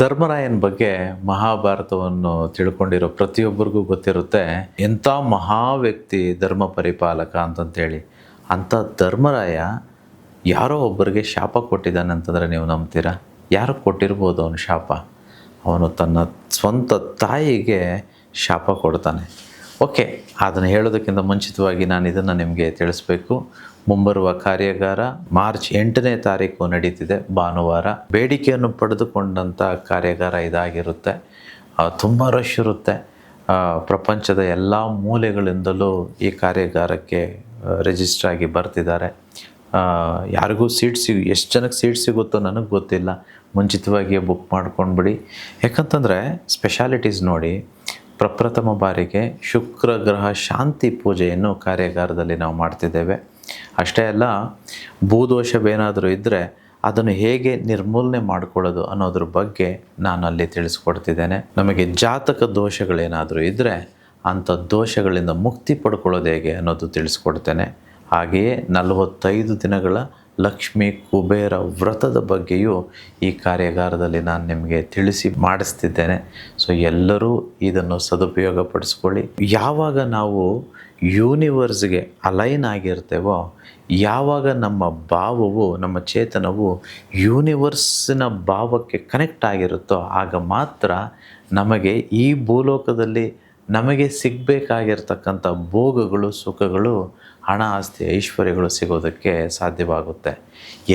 ಧರ್ಮರಾಯನ ಬಗ್ಗೆ ಮಹಾಭಾರತವನ್ನು ತಿಳ್ಕೊಂಡಿರೋ ಪ್ರತಿಯೊಬ್ಬರಿಗೂ ಗೊತ್ತಿರುತ್ತೆ ಎಂಥ ಮಹಾ ವ್ಯಕ್ತಿ ಧರ್ಮ ಪರಿಪಾಲಕ ಅಂತಂತೇಳಿ. ಅಂಥ ಧರ್ಮರಾಯ ಯಾರೋ ಒಬ್ಬರಿಗೆ ಶಾಪ ಕೊಟ್ಟಿದ್ದಾನೆ ಅಂತಂದರೆ ನೀವು ನಂಬ್ತೀರಾ? ಯಾರು ಕೊಟ್ಟಿರ್ಬೋದು ಅವನು ಶಾಪ? ಅವನು ತನ್ನ ಸ್ವಂತ ತಾಯಿಗೆ ಶಾಪ ಕೊಡ್ತಾನೆ. ಓಕೆ, ಅದನ್ನು ಹೇಳೋದಕ್ಕಿಂತ ಮುಂಚಿತವಾಗಿ ನಾನು ಇದನ್ನು ನಿಮಗೆ ತಿಳಿಸ್ಬೇಕು. ಮುಂಬರುವ ಕಾರ್ಯಾಗಾರ ಮಾರ್ಚ್ 8ನೇ ತಾರೀಕು ನಡೀತಿದೆ, ಭಾನುವಾರ. ಬೇಡಿಕೆಯನ್ನು ಪಡೆದುಕೊಂಡಂಥ ಕಾರ್ಯಾಗಾರ ಇದಾಗಿರುತ್ತೆ. ತುಂಬ ರಶ್ ಇರುತ್ತೆ. ಪ್ರಪಂಚದ ಎಲ್ಲ ಮೂಲೆಗಳಿಂದಲೂ ಈ ಕಾರ್ಯಾಗಾರಕ್ಕೆ ರಿಜಿಸ್ಟರ್ ಆಗಿ ಬರ್ತಿದ್ದಾರೆ. ಯಾರಿಗೂ ಸೀಟ್ ಎಷ್ಟು ಜನಕ್ಕೆ ಸೀಟ್ ಸಿಗುತ್ತೋ ನನಗೆ ಗೊತ್ತಿಲ್ಲ. ಮುಂಚಿತವಾಗಿಯೇ ಬುಕ್ ಮಾಡ್ಕೊಂಡ್ಬಿಡಿ. ಯಾಕಂತಂದರೆ ಸ್ಪೆಷಾಲಿಟೀಸ್ ನೋಡಿ, ಪ್ರಪ್ರಥಮ ಬಾರಿಗೆ ಶುಕ್ರ ಗ್ರಹ ಶಾಂತಿ ಪೂಜೆಯನ್ನು ಕಾರ್ಯಾಗಾರದಲ್ಲಿ ನಾವು ಮಾಡ್ತಿದ್ದೇವೆ. ಅಷ್ಟೇ ಅಲ್ಲ, ಭೂದೋಷವೇನಾದರೂ ಇದ್ದರೆ ಅದನ್ನು ಹೇಗೆ ನಿರ್ಮೂಲನೆ ಮಾಡಿಕೊಳ್ಳೋದು ಅನ್ನೋದ್ರ ಬಗ್ಗೆ ನಾನು ಅಲ್ಲಿ ತಿಳಿಸ್ಕೊಡ್ತಿದ್ದೇನೆ. ನಮಗೆ ಜಾತಕ ದೋಷಗಳೇನಾದರೂ ಇದ್ದರೆ ಅಂಥ ದೋಷಗಳಿಂದ ಮುಕ್ತಿ ಪಡ್ಕೊಳ್ಳೋದು ಹೇಗೆ ಅನ್ನೋದು ತಿಳಿಸ್ಕೊಡ್ತೇನೆ. ಹಾಗೆಯೇ 45 ದಿನಗಳ ಲಕ್ಷ್ಮೀ ಕುಬೇರ ವ್ರತದ ಬಗ್ಗೆಯೂ ಈ ಕಾರ್ಯಾಗಾರದಲ್ಲಿ ನಾನು ನಿಮಗೆ ತಿಳಿಸಿ ಮಾಡಿಸ್ತಿದ್ದೇನೆ. ಸೊ ಎಲ್ಲರೂ ಇದನ್ನು ಸದುಪಯೋಗಪಡಿಸ್ಕೊಳ್ಳಿ. ಯಾವಾಗ ನಾವು ಯೂನಿವರ್ಸ್ಗೆ ಅಲೈನ್ ಆಗಿರ್ತೇವೋ, ಯಾವಾಗ ನಮ್ಮ ಭಾವವು, ನಮ್ಮ ಚೇತನವು ಯೂನಿವರ್ಸಿನ ಭಾವಕ್ಕೆ ಕನೆಕ್ಟ್ ಆಗಿರುತ್ತೋ, ಆಗ ಮಾತ್ರ ನಮಗೆ ಈ ಭೂಲೋಕದಲ್ಲಿ ನಮಗೆ ಸಿಗಬೇಕಾಗಿರ್ತಕ್ಕಂಥ ಭೋಗಗಳು, ಸುಖಗಳು, ಹಣ, ಆಸ್ತಿ, ಐಶ್ವರ್ಯಗಳು ಸಿಗೋದಕ್ಕೆ ಸಾಧ್ಯವಾಗುತ್ತೆ.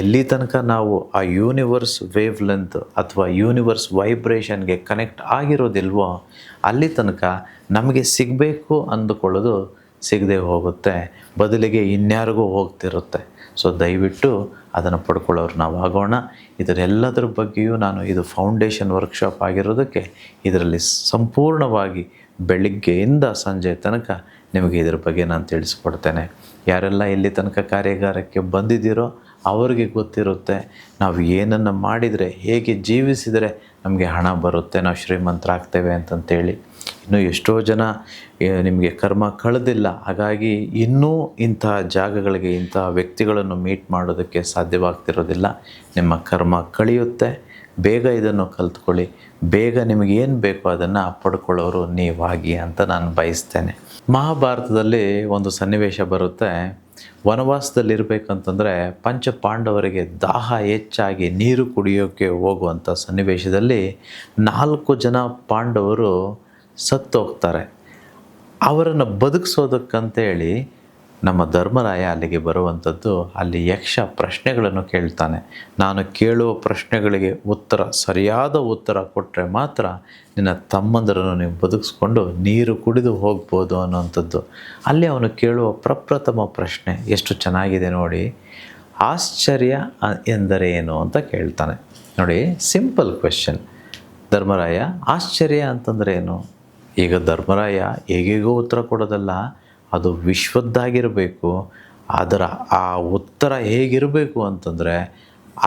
ಎಲ್ಲಿ ತನಕ ನಾವು ಆ ಯೂನಿವರ್ಸ್ ವೇವ್ ಲೆಂತ್ ಅಥವಾ ಯೂನಿವರ್ಸ್ ವೈಬ್ರೇಷನ್ಗೆ ಕನೆಕ್ಟ್ ಆಗಿರೋದಿಲ್ವೋ ಅಲ್ಲಿ ತನಕ ನಮಗೆ ಸಿಗಬೇಕು ಅಂದುಕೊಳ್ಳೋದು ಸಿಗದೆ ಹೋಗುತ್ತೆ, ಬದಲಿಗೆ ಇನ್ಯಾರಿಗೂ ಹೋಗ್ತಿರುತ್ತೆ. ಸೊ ದಯವಿಟ್ಟು ಅದನ್ನು ಪಡ್ಕೊಳ್ಳೋರು ನಾವು ಆಗೋಣ. ಇದರೆಲ್ಲದರ ಬಗ್ಗೆಯೂ ನಾನು, ಇದು ಫೌಂಡೇಶನ್ ವರ್ಕ್ಶಾಪ್ ಆಗಿರೋದಕ್ಕೆ ಇದರಲ್ಲಿ ಸಂಪೂರ್ಣವಾಗಿ ಬೆಳಿಗ್ಗೆಯಿಂದ ಸಂಜೆ ತನಕ ನಿಮಗೆ ಇದರ ಬಗ್ಗೆ ನಾನು ತಿಳಿಸ್ಕೊಡ್ತೇನೆ. ಯಾರೆಲ್ಲ ಇಲ್ಲಿ ತನಕ ಕಾರ್ಯಾಗಾರಕ್ಕೆ ಬಂದಿದ್ದೀರೋ ಅವರಿಗೆ ಗೊತ್ತಿರುತ್ತೆ ನಾವು ಏನನ್ನು ಮಾಡಿದರೆ, ಹೇಗೆ ಜೀವಿಸಿದರೆ ನಮಗೆ ಹಣ ಬರುತ್ತೆ, ನಾವು ಶ್ರೀಮಂತರಾಗ್ತೇವೆ ಅಂತಂತೇಳಿ. ಇನ್ನು ಎಷ್ಟೋ ಜನ ನಿಮಗೆ ಕರ್ಮ ಕಳೆದಿಲ್ಲ, ಹಾಗಾಗಿ ಇನ್ನೂ ಇಂತಹ ಜಾಗಗಳಿಗೆ, ಇಂತಹ ವ್ಯಕ್ತಿಗಳನ್ನು ಮೀಟ್ ಮಾಡೋದಕ್ಕೆ ಸಾಧ್ಯವಾಗ್ತಿರೋದಿಲ್ಲ. ನಿಮ್ಮ ಕರ್ಮ ಕಳೆಯುತ್ತೆ. ಬೇಗ ಇದನ್ನು ಕಲ್ತ್ಕೊಳ್ಳಿ. ಬೇಗ ನಿಮಗೇನು ಬೇಕೋ ಅದನ್ನು ಪಡ್ಕೊಳ್ಳೋರು ನೀವಾಗಿ ಅಂತ ನಾನು ಬಯಸ್ತೇನೆ. ಮಹಾಭಾರತದಲ್ಲಿ ಒಂದು ಸನ್ನಿವೇಶ ಬರುತ್ತೆ. ವನವಾಸದಲ್ಲಿರಬೇಕಂತಂದರೆ ಪಂಚ ಪಾಂಡವರಿಗೆ ದಾಹ ಹೆಚ್ಚಾಗಿ ನೀರು ಕುಡಿಯೋಕ್ಕೆ ಹೋಗುವಂಥ ಸನ್ನಿವೇಶದಲ್ಲಿ 4 ಜನ ಪಾಂಡವರು ಸತ್ತೋಗ್ತಾರೆ. ಅವರನ್ನು ಬದುಕಿಸೋದಕ್ಕಂತೇಳಿ ನಮ್ಮ ಧರ್ಮರಾಯ ಅಲ್ಲಿಗೆ ಬರುವಂಥದ್ದು. ಅಲ್ಲಿ ಯಕ್ಷ ಪ್ರಶ್ನೆಗಳನ್ನು ಕೇಳ್ತಾನೆ. ನಾನು ಕೇಳುವ ಪ್ರಶ್ನೆಗಳಿಗೆ ಸರಿಯಾದ ಉತ್ತರ ಕೊಟ್ಟರೆ ಮಾತ್ರ ನಿನ್ನ ತಮ್ಮಂದರನ್ನು ನೀವು ಬದುಕಿಸ್ಕೊಂಡು ನೀರು ಕುಡಿದು ಹೋಗ್ಬೋದು ಅನ್ನೋವಂಥದ್ದು. ಅಲ್ಲಿ ಅವನು ಕೇಳುವ ಪ್ರಪ್ರಥಮ ಪ್ರಶ್ನೆ ಎಷ್ಟು ಚೆನ್ನಾಗಿದೆ ನೋಡಿ. ಆಶ್ಚರ್ಯ ಎಂದರೆ ಏನು ಅಂತ ಕೇಳ್ತಾನೆ. ನೋಡಿ, ಸಿಂಪಲ್ ಕ್ವೆಶ್ಚನ್. ಧರ್ಮರಾಯ, ಆಶ್ಚರ್ಯ ಅಂತಂದರೆ ಏನು? ಈಗ ಧರ್ಮರಾಯ ಹೇಗೇಗೋ ಉತ್ತರ ಕೊಡೋದಲ್ಲ, ಅದು ವಿಶ್ವದ್ದಾಗಿರಬೇಕು. ಅದರ ಆ ಉತ್ತರ ಹೇಗಿರಬೇಕು ಅಂತಂದರೆ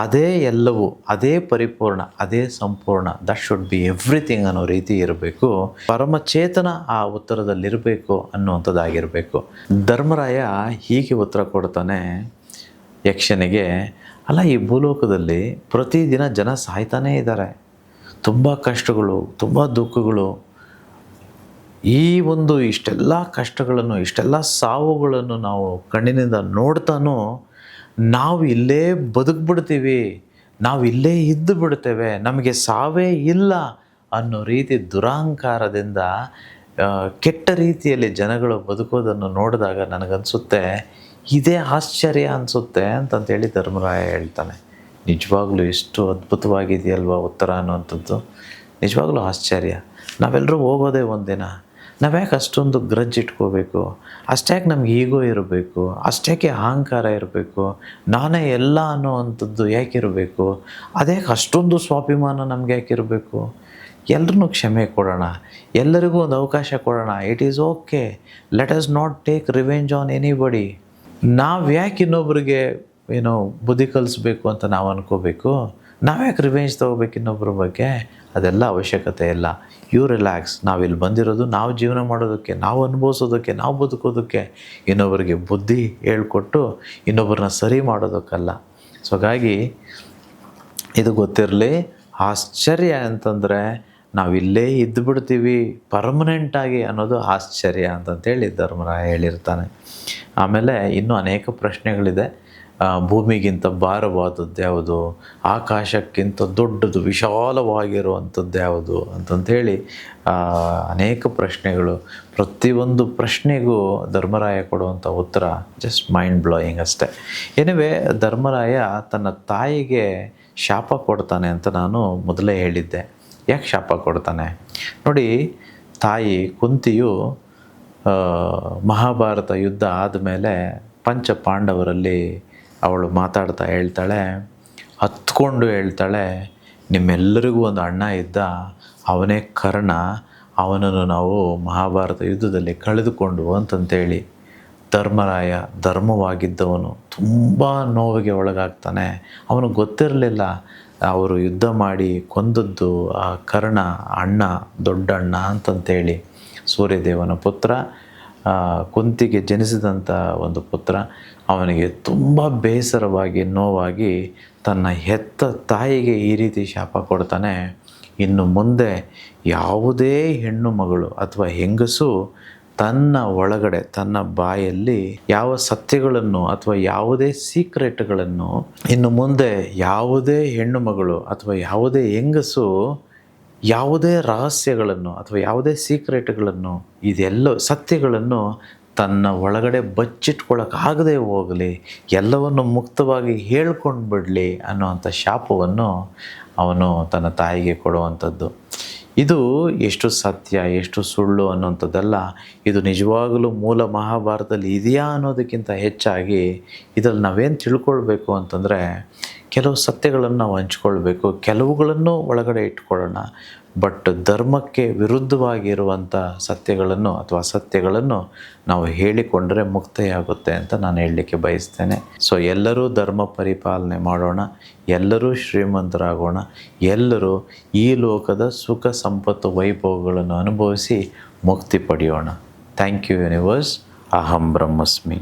ಅದೇ ಎಲ್ಲವೂ, ಅದೇ ಪರಿಪೂರ್ಣ, ಅದೇ ಸಂಪೂರ್ಣ. ದಟ್ ಶುಡ್ ಬಿ ಎವ್ರಿಥಿಂಗ್ ಅನ್ನೋ ರೀತಿ ಇರಬೇಕು. ಪರಮಚೇತನ ಆ ಉತ್ತರದಲ್ಲಿರಬೇಕು ಅನ್ನುವಂಥದ್ದಾಗಿರಬೇಕು. ಧರ್ಮರಾಯ ಹೀಗೆ ಉತ್ತರ ಕೊಡ್ತಾನೆ ಯಕ್ಷನಿಗೆ. ಅಲ್ಲ, ಈ ಭೂಲೋಕದಲ್ಲಿ ಪ್ರತಿದಿನ ಜನ ಸಾಯ್ತಾನೇ ಇದ್ದಾರೆ. ತುಂಬ ಕಷ್ಟಗಳು, ತುಂಬ ದುಃಖಗಳು. ಈ ಒಂದು ಇಷ್ಟೆಲ್ಲ ಕಷ್ಟಗಳನ್ನು, ಇಷ್ಟೆಲ್ಲ ಸಾವುಗಳನ್ನು ನಾವು ಕಣ್ಣಿನಿಂದ ನೋಡ್ತಾನೂ ನಾವು ಇಲ್ಲೇ ಬದುಕ್ಬಿಡ್ತೀವಿ, ನಾವು ಇಲ್ಲೇ ಇದ್ದು ಬಿಡ್ತೇವೆ, ನಮಗೆ ಸಾವೇ ಇಲ್ಲ ಅನ್ನೋ ರೀತಿ ದುರಹಂಕಾರದಿಂದ ಕೆಟ್ಟ ರೀತಿಯಲ್ಲಿ ಜನಗಳು ಬದುಕೋದನ್ನು ನೋಡಿದಾಗ ನನಗನ್ಸುತ್ತೆ ಇದೇ ಆಶ್ಚರ್ಯ ಅನಿಸುತ್ತೆ ಅಂತಂತೇಳಿ ಧರ್ಮರಾಯ ಹೇಳ್ತಾನೆ. ನಿಜವಾಗ್ಲೂ ಎಷ್ಟು ಅದ್ಭುತವಾಗಿದೆಯಲ್ವ ಉತ್ತರ ಅನ್ನುವಂಥದ್ದು. ನಿಜವಾಗ್ಲೂ ಆಶ್ಚರ್ಯ. ನಾವೆಲ್ಲರೂ ಹೋಗೋದೇ ಒಂದಿನ. ನಾವ್ಯಾಕೆ ಅಷ್ಟೊಂದು ಗ್ರಜ್ ಇಟ್ಕೋಬೇಕು? ಅಷ್ಟ್ಯಾಕೆ ನಮ್ಗೆ ಈಗೋ ಇರಬೇಕು? ಅಷ್ಟ್ಯಾಕೆ ಅಹಂಕಾರ ಇರಬೇಕು? ನಾನೇ ಎಲ್ಲ ಅನ್ನೋವಂಥದ್ದು ಯಾಕೆ ಇರಬೇಕು? ಅದ್ಯಾಕೆ ಅಷ್ಟೊಂದು ಸ್ವಾಭಿಮಾನ ನಮ್ಗೆ ಯಾಕೆ ಇರಬೇಕು? ಎಲ್ಲರನ್ನೂ ಕ್ಷಮೆ ಕೊಡೋಣ, ಎಲ್ಲರಿಗೂ ಒಂದು ಅವಕಾಶ ಕೊಡೋಣ. It is okay. Let us not take revenge on anybody. ನಾವು ಯಾಕೆ ಇನ್ನೊಬ್ರಿಗೆ ಬುದ್ಧಿ ಕಲಿಸ್ಬೇಕು ಅಂತ ನಾವು ಅನ್ಕೋಬೇಕು? ನಾವ್ಯಾಕೆ ರಿವೆಂಜ್ ತೊಗೋಬೇಕು ಇನ್ನೊಬ್ಬರ ಬಗ್ಗೆ? ಅದೆಲ್ಲ ಅವಶ್ಯಕತೆ ಇಲ್ಲ. You relax. ನಾವಿಲ್ಲಿ ಬಂದಿರೋದು ನಾವು ಜೀವನ ಮಾಡೋದಕ್ಕೆ, ನಾವು ಅನುಭವಿಸೋದಕ್ಕೆ, ನಾವು ಬದುಕೋದಕ್ಕೆ, ಇನ್ನೊಬ್ಬರಿಗೆ ಬುದ್ಧಿ ಹೇಳ್ಕೊಟ್ಟು ಇನ್ನೊಬ್ಬರನ್ನ ಸರಿ ಮಾಡೋದಕ್ಕಲ್ಲ. ಸೊ ಹಾಗಾಗಿ ಇದು ಗೊತ್ತಿರಲಿ. ಆಶ್ಚರ್ಯ ಅಂತಂದರೆ ನಾವಿಲ್ಲೇ ಇದ್ದುಬಿಡ್ತೀವಿ ಪರ್ಮನೆಂಟಾಗಿ ಅನ್ನೋದು ಆಶ್ಚರ್ಯ ಅಂತಂತೇಳಿ ಧರ್ಮರಾಯ ಹೇಳಿರ್ತಾನೆ. ಆಮೇಲೆ ಇನ್ನೂ ಅನೇಕ ಪ್ರಶ್ನೆಗಳಿದೆ. ಭೂಮಿಗಿಂತ ಭಾರವಾದದ್ದು ಯಾವುದು, ಆಕಾಶಕ್ಕಿಂತ ದೊಡ್ಡದು ವಿಶಾಲವಾಗಿರುವಂಥದ್ದು ಯಾವುದು ಅಂತಂಥೇಳಿ ಅನೇಕ ಪ್ರಶ್ನೆಗಳು. ಪ್ರತಿಯೊಂದು ಪ್ರಶ್ನೆಗೂ ಧರ್ಮರಾಯ ಕೊಡುವಂಥ ಉತ್ತರ ಜಸ್ಟ್ ಮೈಂಡ್ ಬ್ಲೋಯಿಂಗ್ ಅಷ್ಟೆ. ಎನಿವೆ, ಧರ್ಮರಾಯ ತನ್ನ ತಾಯಿಗೆ ಶಾಪ ಕೊಡ್ತಾನೆ ಅಂತ ನಾನು ಮೊದಲೇ ಹೇಳಿದ್ದೆ. ಯಾಕೆ ಶಾಪ ಕೊಡ್ತಾನೆ ನೋಡಿ. ತಾಯಿ ಕುಂತಿಯು ಮಹಾಭಾರತ ಯುದ್ಧ ಆದಮೇಲೆ ಪಂಚ ಪಾಂಡವರಲ್ಲಿ ಅವಳು ಮಾತಾಡ್ತಾ ಹೇಳ್ತಾಳೆ, ಹತ್ಕೊಂಡು ಹೇಳ್ತಾಳೆ, ನಿಮ್ಮೆಲ್ಲರಿಗೂ ಒಂದು ಅಣ್ಣ ಇದ್ದ, ಅವನೇ ಕರ್ಣ, ಅವನನ್ನು ನಾವು ಮಹಾಭಾರತ ಯುದ್ಧದಲ್ಲಿ ಕಳೆದುಕೊಂಡು ಅಂತಂತೇಳಿ. ಧರ್ಮರಾಯ ಧರ್ಮವಾಗಿದ್ದವನು ತುಂಬ ನೋವಿಗೆ ಒಳಗಾಗ್ತಾನೆ. ಅವನಿಗೆ ಗೊತ್ತಿರಲಿಲ್ಲ ಅವರು ಯುದ್ಧ ಮಾಡಿ ಕೊಂದದ್ದು ಆ ಕರ್ಣ ಅಣ್ಣ, ದೊಡ್ಡ ಅಣ್ಣ ಅಂತಂತೇಳಿ. ಸೂರ್ಯದೇವನ ಪುತ್ರ, ಕುಂತಿಗೆ ಜನಿಸಿದಂಥ ಒಂದು ಪುತ್ರ. ಅವನಿಗೆ ತುಂಬ ಬೇಸರವಾಗಿ ನೋವಾಗಿ ತನ್ನ ಹೆತ್ತ ತಾಯಿಗೆ ಈ ರೀತಿ ಶಾಪ ಕೊಡ್ತಾನೆ. ಇನ್ನು ಮುಂದೆ ಯಾವುದೇ ಹೆಣ್ಣು ಮಗಳು ಅಥವಾ ಹೆಂಗಸು ತನ್ನ ಒಳಗಡೆ ತನ್ನ ಬಾಯಲ್ಲಿ ಯಾವ ಸತ್ಯಗಳನ್ನು ಅಥವಾ ಯಾವುದೇ ಸೀಕ್ರೆಟ್ಗಳನ್ನು, ಇನ್ನು ಮುಂದೆ ಯಾವುದೇ ಹೆಣ್ಣು ಮಗಳು ಅಥವಾ ಯಾವುದೇ ಹೆಂಗಸು ಯಾವುದೇ ರಹಸ್ಯಗಳನ್ನು ಅಥವಾ ಯಾವುದೇ ಸೀಕ್ರೆಟ್ಗಳನ್ನು, ಇದೆಲ್ಲ ಸತ್ಯಗಳನ್ನು ತನ್ನ ಒಳಗಡೆ ಬಚ್ಚಿಟ್ಕೊಳ್ಳೋಕ್ಕಾಗದೇ ಹೋಗಲಿ, ಎಲ್ಲವನ್ನು ಮುಕ್ತವಾಗಿ ಹೇಳ್ಕೊಂಡು ಬಿಡಲಿ ಅನ್ನೋವಂಥ ಶಾಪವನ್ನು ಅವನು ತನ್ನ ತಾಯಿಗೆ ಕೊಡುವಂಥದ್ದು. ಇದು ಎಷ್ಟು ಸತ್ಯ ಎಷ್ಟು ಸುಳ್ಳು ಅನ್ನೋಂಥದ್ದಲ್ಲ. ಇದು ನಿಜವಾಗಲೂ ಮೂಲ ಮಹಾಭಾರತದಲ್ಲಿ ಇದೆಯಾ ಅನ್ನೋದಕ್ಕಿಂತ ಹೆಚ್ಚಾಗಿ ಇದರಲ್ಲಿ ನಾವೇನು ತಿಳ್ಕೊಳ್ಬೇಕು ಅಂತಂದರೆ, ಕೆಲವು ಸತ್ಯಗಳನ್ನು ನಾವು ಹಂಚ್ಕೊಳ್ಬೇಕು, ಕೆಲವುಗಳನ್ನು ಒಳಗಡೆ ಇಟ್ಕೊಳ್ಳೋಣ. ಬಟ್ ಧರ್ಮಕ್ಕೆ ವಿರುದ್ಧವಾಗಿರುವಂಥ ಸತ್ಯಗಳನ್ನು ಅಥವಾ ಅಸತ್ಯಗಳನ್ನು ನಾವು ಹೇಳಿಕೊಂಡರೆ ಮುಕ್ತಿಯಾಗುತ್ತೆ ಅಂತ ನಾನು ಹೇಳಲಿಕ್ಕೆ ಬಯಸ್ತೇನೆ. ಸೊ ಎಲ್ಲರೂ ಧರ್ಮ ಪರಿಪಾಲನೆ ಮಾಡೋಣ, ಎಲ್ಲರೂ ಶ್ರೀಮಂತರಾಗೋಣ, ಎಲ್ಲರೂ ಈ ಲೋಕದ ಸುಖ ಸಂಪತ್ತು ವೈಭವಗಳನ್ನು ಅನುಭವಿಸಿ ಮುಕ್ತಿ ಪಡೆಯೋಣ. Thank you universe. ಅಹಂ ಬ್ರಹ್ಮಸ್ಮಿ.